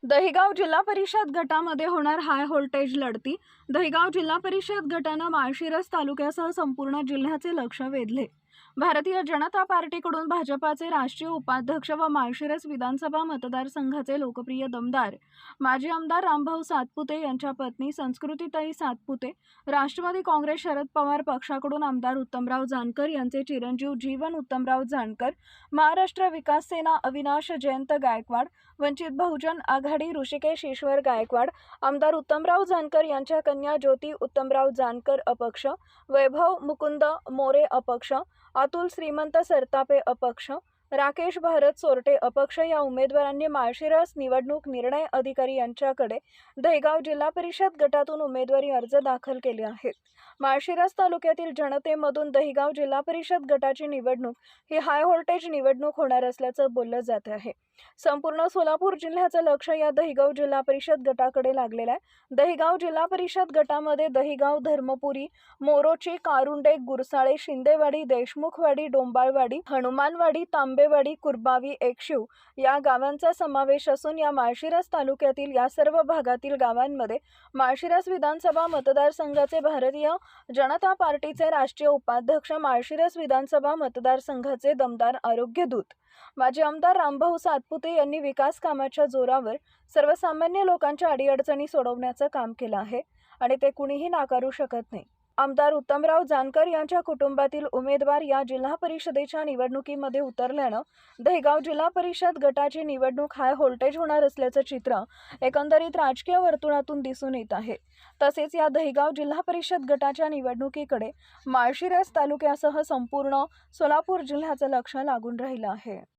दहिगाव जिल्हा परिषद गटामध्ये होणार हाय व्होल्टेज लढती। दहिगाव जिल्हा परिषद गटानं माळशिरस तालुक्यासह संपूर्ण जिल्ह्याचे लक्ष वेधले। भारतीय जनता पार्टीकडून भाजपाचे राष्ट्रीय उपाध्यक्ष व माळशिरस विधानसभा मतदारसंघाचे लोकप्रिय दमदार माजी आमदार रामभाऊ सातपुते यांच्या पत्नी संस्कृतीताई सातपुते, राष्ट्रवादी काँग्रेस शरद पवार पक्षाकडून आमदार उत्तमराव जानकर यांचे चिरंजीव जीवन उत्तमराव जानकर, महाराष्ट्र विकास सेना अविनाश जयंत गायकवाड, वंचित बहुजन आघाडी ऋषिकेश ईश्वर गायकवाड, आमदार उत्तमराव जानकर यांच्या कन्या ज्योती उत्तमराव जानकर अपक्ष, वैभव मुकुंद मोरे अपक्ष, अतुल श्रीमंत सरतापे अपक्ष, राकेश भारत सोरटे अपक्ष या उमेदवारांनी माळशिरस निवडणूक निर्णय अधिकारी यांच्याकडे दहिगाव जिल्हा परिषद गटातून उमेदवारी अर्ज दाखल केले आहेत। माळशिरस तालुक्यातील जनतेमधून दहिगाव जिल्हा परिषद गटाची निवडणूक ही हाय व्होल्टेज निवडणूक होणार असल्याचं बोललं जात आहे। संपूर्ण सोलापूर जिल्ह्याचं लक्ष या दहिगाव जिल्हा परिषद गटाकडे लागलेलं आहे। दहिगाव जिल्हा परिषद गटामध्ये दहिगाव, धर्मपुरी, मोरोची, कारुंडे, गुरसाळे, शिंदेवाडी, देशमुखवाडी, डोंबाळवाडी, हनुमानवाडी, तांबेवाडी, कुरबावी, एकशिव या गावांचा समावेश असून या माळशिरस तालुक्यातील या सर्व भागातील गावांमध्ये माळशिरस विधानसभा मतदारसंघाचे भारतीय जनता पार्टीचे राष्ट्रीय उपाध्यक्ष, माळशिरस विधानसभा मतदारसंघाचे दमदार आरोग्यदूत माजी आमदार रामभाऊ सातपुते यांनी विकास कामाच्या जोरावर सर्वसामान्य लोकांच्या अडीअडचणी सोडवण्याचं काम केलं आहे आणि ते कुणीही नाकारू शकत नाही। आमदार उत्तमराव जानकर यांच्या कुटुंबातील उमेदवार या जिल्हा परिषदेच्या निवडणुकीमध्ये उतरल्यानं दहिगाव जिल्हा परिषद गटाची निवडणूक हाय व्होल्टेज होणार असल्याचं चित्र एकंदरीत राजकीय वर्तुळातून दिसून येत आहे। तसेच या दहिगाव जिल्हा परिषद गटाच्या निवडणुकीकडे माळशिरस तालुक्यासह संपूर्ण सोलापूर जिल्ह्याचं लक्ष लागून राहिलं आहे।